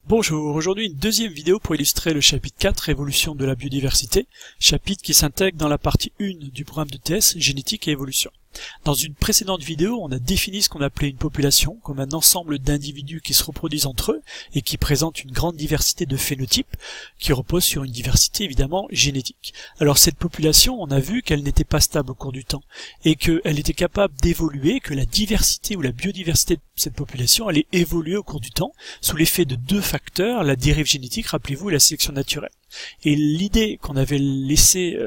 Bonjour, aujourd'hui une deuxième vidéo pour illustrer le chapitre 4, évolution de la biodiversité, chapitre qui s'intègre dans la partie 1 du programme de TS, génétique et évolution. Dans une précédente vidéo, on a défini ce qu'on appelait une population comme un ensemble d'individus qui se reproduisent entre eux et qui présentent une grande diversité de phénotypes qui repose sur une diversité évidemment génétique. Alors cette population, on a vu qu'elle n'était pas stable au cours du temps et qu'elle était capable d'évoluer, que la diversité ou la biodiversité de cette population allait évoluer au cours du temps sous l'effet de deux facteurs, la dérive génétique, rappelez-vous, et la sélection naturelle. Et l'idée qu'on avait laissé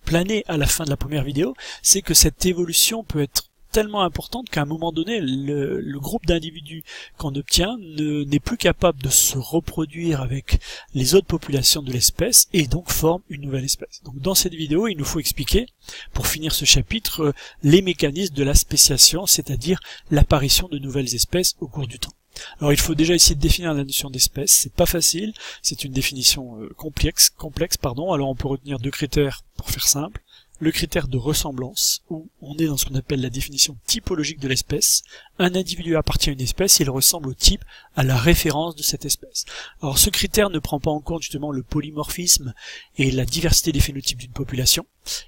planer à la fin de la première vidéo, c'est que cette évolution peut être tellement importante qu'à un moment donné, le groupe d'individus qu'on obtient n'est plus capable de se reproduire avec les autres populations de l'espèce et donc forme une nouvelle espèce. Donc dans cette vidéo, il nous faut expliquer, pour finir ce chapitre, les mécanismes de la spéciation, c'est-à-dire l'apparition de nouvelles espèces au cours du temps. Alors il faut déjà essayer de définir la notion d'espèce, c'est pas facile, c'est une définition complexe, alors on peut retenir deux critères pour faire simple. Le critère de ressemblance, où on est dans ce qu'on appelle la définition typologique de l'espèce. Un individu appartient à une espèce et il ressemble au type, à la référence de cette espèce. Alors ce critère ne prend pas en compte justement le polymorphisme et la diversité des phénotypes d'une population.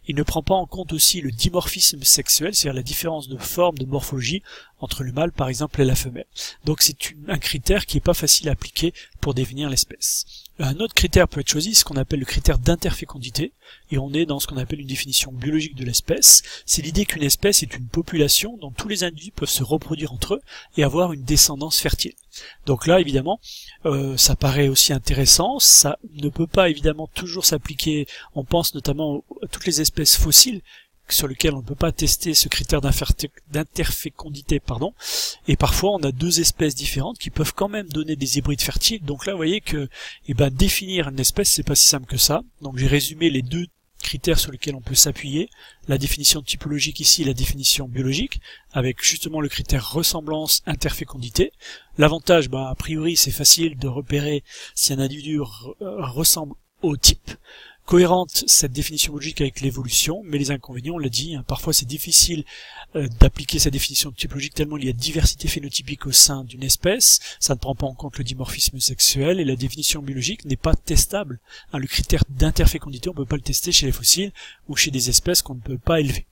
Il ne prend pas en compte aussi le dimorphisme sexuel, c'est-à-dire la différence de forme, de morphologie entre le mâle par exemple et la femelle. Donc c'est un critère qui n'est pas facile à appliquer pour définir l'espèce. Un autre critère peut être choisi, ce qu'on appelle le critère d'interfécondité, et on est dans ce qu'on appelle une définition biologique de l'espèce. C'est l'idée qu'une espèce est une population dont tous les individus peuvent se reproduire entre eux et avoir une descendance fertile. Donc là, évidemment, ça paraît aussi intéressant, ça ne peut pas évidemment toujours s'appliquer, on pense notamment à toutes les espèces fossiles, sur lesquelles on ne peut pas tester ce critère d'interfécondité, et parfois on a deux espèces différentes qui peuvent quand même donner des hybrides fertiles. Donc là vous voyez que définir une espèce c'est pas si simple que ça. Donc j'ai résumé les deux critères sur lesquels on peut s'appuyer, la définition typologique ici, la définition biologique, avec justement le critère ressemblance, interfécondité. L'avantage, a priori c'est facile de repérer si un individu ressemble au type. Cohérente cette définition logique avec l'évolution, mais les inconvénients, on l'a dit, parfois c'est difficile d'appliquer cette définition typologique tellement il y a diversité phénotypique au sein d'une espèce, ça ne prend pas en compte le dimorphisme sexuel, et la définition biologique n'est pas testable. Le critère d'interfécondité, on ne peut pas le tester chez les fossiles ou chez des espèces qu'on ne peut pas élever.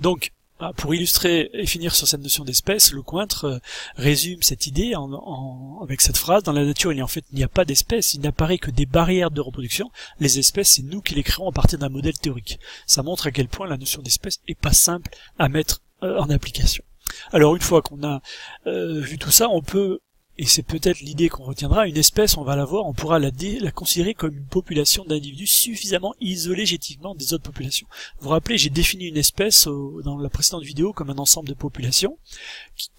Donc, pour illustrer et finir sur cette notion d'espèce, Lecointre résume cette idée avec cette phrase: dans la nature, il n'y a pas d'espèce, il n'apparaît que des barrières de reproduction. Les espèces, c'est nous qui les créons à partir d'un modèle théorique. Ça montre à quel point la notion d'espèce est pas simple à mettre en application. Alors une fois qu'on a vu tout ça, on peut, et c'est peut-être l'idée qu'on retiendra, une espèce, on pourra la considérer comme une population d'individus suffisamment isolés génétiquement des autres populations. Vous vous rappelez, j'ai défini une espèce dans la précédente vidéo comme un ensemble de populations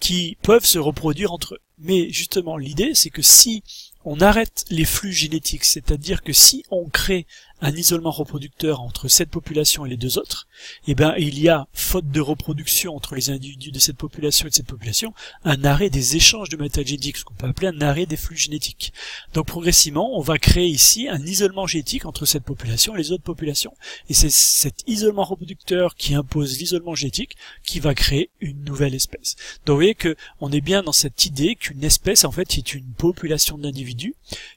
qui peuvent se reproduire entre eux. Mais justement, l'idée, c'est que si on arrête les flux génétiques, c'est-à-dire que si on crée un isolement reproducteur entre cette population et les deux autres, il y a, faute de reproduction entre les individus de cette population et de cette population, un arrêt des échanges de matériel génétique, ce qu'on peut appeler un arrêt des flux génétiques. Donc progressivement, on va créer ici un isolement génétique entre cette population et les autres populations. Et c'est cet isolement reproducteur qui impose l'isolement génétique qui va créer une nouvelle espèce. Donc vous voyez que on est bien dans cette idée qu'une espèce, en fait, est une population d'individus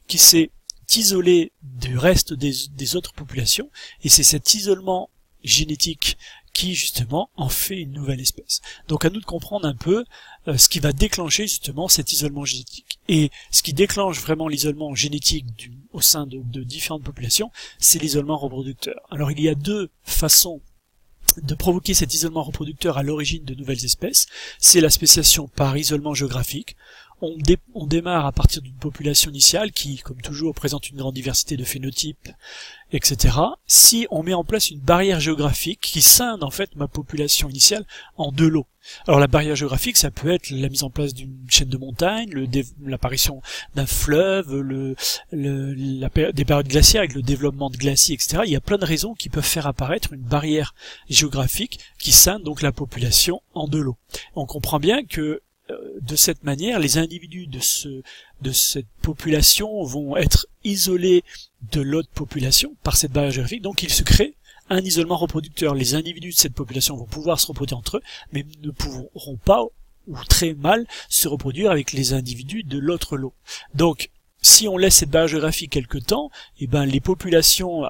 qui s'est isolé du reste des autres populations, et c'est cet isolement génétique qui justement en fait une nouvelle espèce. Donc à nous de comprendre un peu ce qui va déclencher justement cet isolement génétique. Et ce qui déclenche vraiment l'isolement génétique au sein de différentes populations, c'est l'isolement reproducteur. Alors il y a deux façons de provoquer cet isolement reproducteur à l'origine de nouvelles espèces. C'est la spéciation par isolement géographique. On démarre à partir d'une population initiale qui, comme toujours, présente une grande diversité de phénotypes, etc. Si on met en place une barrière géographique qui scinde en fait ma population initiale en deux lots. Alors la barrière géographique, ça peut être la mise en place d'une chaîne de montagnes, l'apparition d'un fleuve, des périodes glaciaires avec le développement de glaciers, etc. Il y a plein de raisons qui peuvent faire apparaître une barrière géographique qui scinde donc la population en deux lots. On comprend bien que de cette manière, les individus de cette population vont être isolés de l'autre population par cette barrière géographique, donc il se crée un isolement reproducteur. Les individus de cette population vont pouvoir se reproduire entre eux, mais ne pourront pas ou très mal se reproduire avec les individus de l'autre lot. Donc si on laisse cette barrière géographique quelque temps, eh ben les populations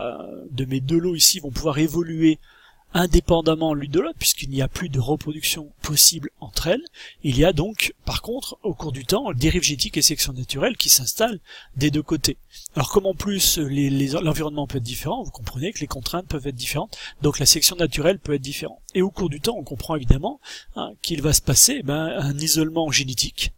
de mes deux lots ici vont pouvoir évoluer indépendamment l'une de l'autre, puisqu'il n'y a plus de reproduction possible entre elles. Il y a donc, par contre, au cours du temps, dérive génétique et sélection naturelle qui s'installent des deux côtés. Alors comme en plus l'environnement peut être différent, vous comprenez que les contraintes peuvent être différentes, donc la sélection naturelle peut être différente. Et au cours du temps, on comprend évidemment qu'il va se passer un isolement génétique,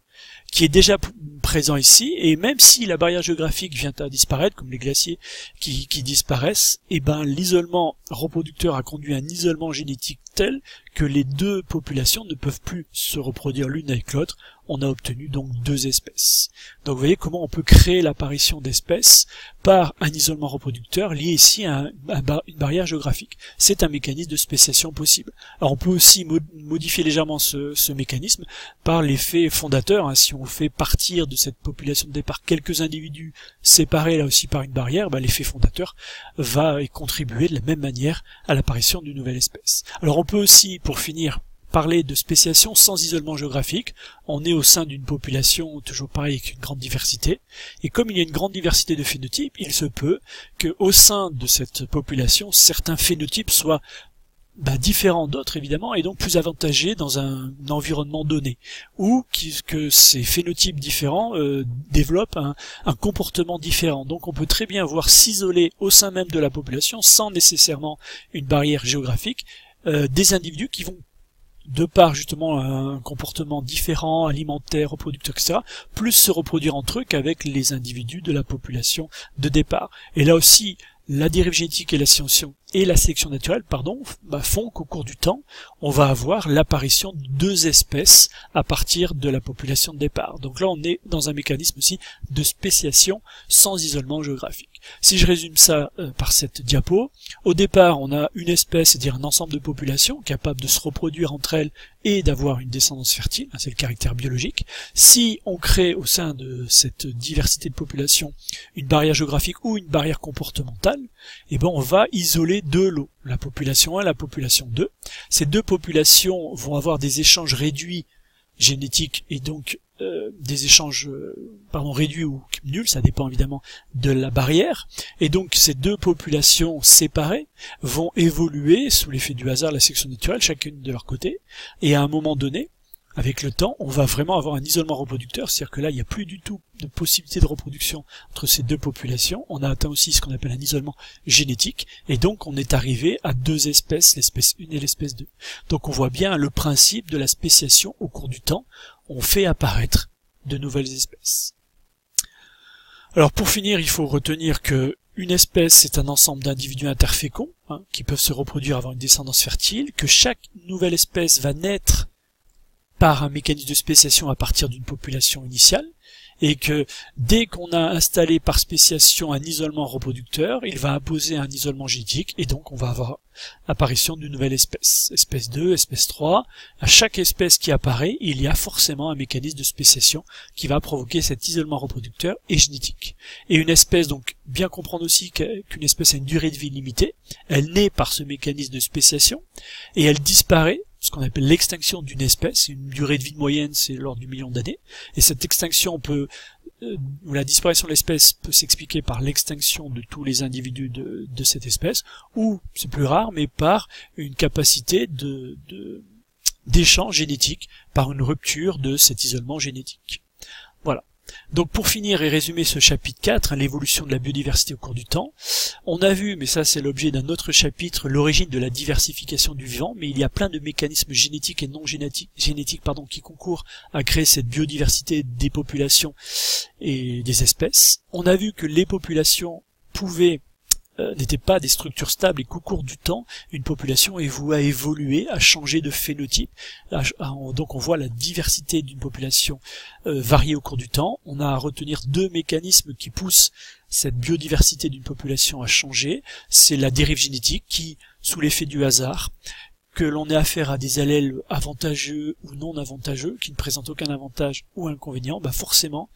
qui est déjà présent ici, et même si la barrière géographique vient à disparaître, comme les glaciers qui disparaissent, et l'isolement reproducteur a conduit à un isolement génétique tel que les deux populations ne peuvent plus se reproduire l'une avec l'autre. On a obtenu donc deux espèces. Donc vous voyez comment on peut créer l'apparition d'espèces par un isolement reproducteur lié ici à une barrière géographique. C'est un mécanisme de spéciation possible. Alors on peut aussi modifier légèrement ce mécanisme par l'effet fondateur. Si on fait partir de cette population de départ quelques individus séparés là aussi par une barrière, l'effet fondateur va y contribuer de la même manière à l'apparition d'une nouvelle espèce. Alors on peut aussi, pour finir, parler de spéciation sans isolement géographique. On est au sein d'une population, toujours pareil, avec une grande diversité. Et comme il y a une grande diversité de phénotypes, il se peut qu'au sein de cette population, certains phénotypes soient différents d'autres évidemment, et donc plus avantagés dans un environnement donné, ou que ces phénotypes différents développent un comportement différent. Donc on peut très bien voir s'isoler au sein même de la population, sans nécessairement une barrière géographique, des individus qui vont, de par justement un comportement différent, alimentaire, reproducteur, etc., plus se reproduire entre eux qu'avec les individus de la population de départ. Et là aussi, la dérive génétique et la sélection naturelle, font qu'au cours du temps, on va avoir l'apparition de deux espèces à partir de la population de départ. Donc là, on est dans un mécanisme aussi de spéciation sans isolement géographique. Si je résume ça par cette diapo, au départ, on a une espèce, c'est-à-dire un ensemble de populations capable de se reproduire entre elles et d'avoir une descendance fertile, c'est le caractère biologique. Si on crée au sein de cette diversité de populations une barrière géographique ou une barrière comportementale, on va isoler deux lots, la population 1 et la population 2. Ces deux populations vont avoir des échanges réduits génétiques et donc des échanges réduits ou nuls, ça dépend évidemment de la barrière, et donc ces deux populations séparées vont évoluer sous l'effet du hasard, la sélection naturelle, chacune de leur côté, et à un moment donné, avec le temps, on va vraiment avoir un isolement reproducteur, c'est-à-dire que là, il n'y a plus du tout de possibilité de reproduction entre ces deux populations. On a atteint aussi ce qu'on appelle un isolement génétique, et donc on est arrivé à deux espèces, l'espèce 1 et l'espèce 2. Donc on voit bien le principe de la spéciation au cours du temps. On fait apparaître de nouvelles espèces. Alors pour finir, il faut retenir que une espèce, c'est un ensemble d'individus interféconds, qui peuvent se reproduire, avoir une descendance fertile, que chaque nouvelle espèce va naître par un mécanisme de spéciation à partir d'une population initiale, et que dès qu'on a installé par spéciation un isolement reproducteur, il va imposer un isolement génétique, et donc on va avoir apparition d'une nouvelle espèce. Espèce 2, espèce 3, à chaque espèce qui apparaît, il y a forcément un mécanisme de spéciation qui va provoquer cet isolement reproducteur et génétique. Et une espèce, donc, bien comprendre aussi qu'une espèce a une durée de vie limitée, elle naît par ce mécanisme de spéciation, et elle disparaît, ce qu'on appelle l'extinction d'une espèce. Une durée de vie moyenne, c'est l'ordre du million d'années. Et cette extinction ou la disparition de l'espèce peut s'expliquer par l'extinction de tous les individus de cette espèce, ou, c'est plus rare, mais par une capacité d'échange génétique, par une rupture de cet isolement génétique. Voilà. Donc pour finir et résumer ce chapitre 4, l'évolution de la biodiversité au cours du temps, on a vu, mais ça c'est l'objet d'un autre chapitre, l'origine de la diversification du vivant, mais il y a plein de mécanismes génétiques et non génétiques qui concourent à créer cette biodiversité des populations et des espèces. On a vu que les populations n'étaient pas des structures stables et qu'au cours du temps, une population est vouée à évoluer, à changer de phénotype. Donc on voit la diversité d'une population varier au cours du temps. On a à retenir deux mécanismes qui poussent cette biodiversité d'une population à changer. C'est la dérive génétique qui, sous l'effet du hasard, que l'on ait affaire à des allèles avantageux ou non avantageux, qui ne présentent aucun avantage ou inconvénient, forcément,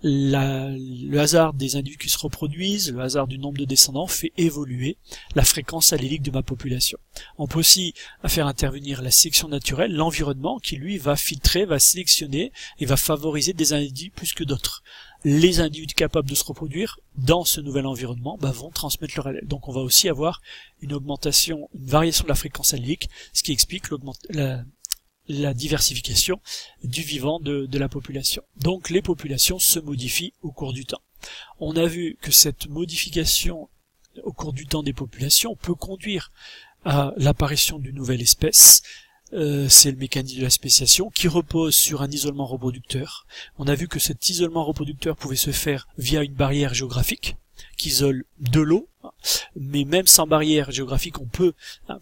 le hasard des individus qui se reproduisent, le hasard du nombre de descendants fait évoluer la fréquence allélique de ma population. On peut aussi faire intervenir la sélection naturelle, l'environnement, qui lui va filtrer, va sélectionner et va favoriser des individus plus que d'autres. les individus capables de se reproduire dans ce nouvel environnement vont transmettre leur allèle. Donc on va aussi avoir une variation de la fréquence allélique, ce qui explique la diversification du vivant de la population. Donc les populations se modifient au cours du temps. On a vu que cette modification au cours du temps des populations peut conduire à l'apparition d'une nouvelle espèce. C'est le mécanisme de la spéciation qui repose sur un isolement reproducteur. On a vu que cet isolement reproducteur pouvait se faire via une barrière géographique qui isole de l'eau, mais même sans barrière géographique, on peut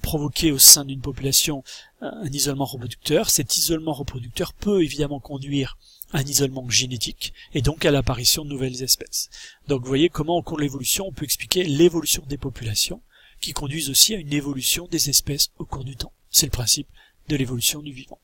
provoquer au sein d'une population un isolement reproducteur. Cet isolement reproducteur peut évidemment conduire à un isolement génétique et donc à l'apparition de nouvelles espèces. Donc vous voyez comment au cours de l'évolution on peut expliquer l'évolution des populations qui conduisent aussi à une évolution des espèces au cours du temps. C'est le principe de l'évolution du vivant.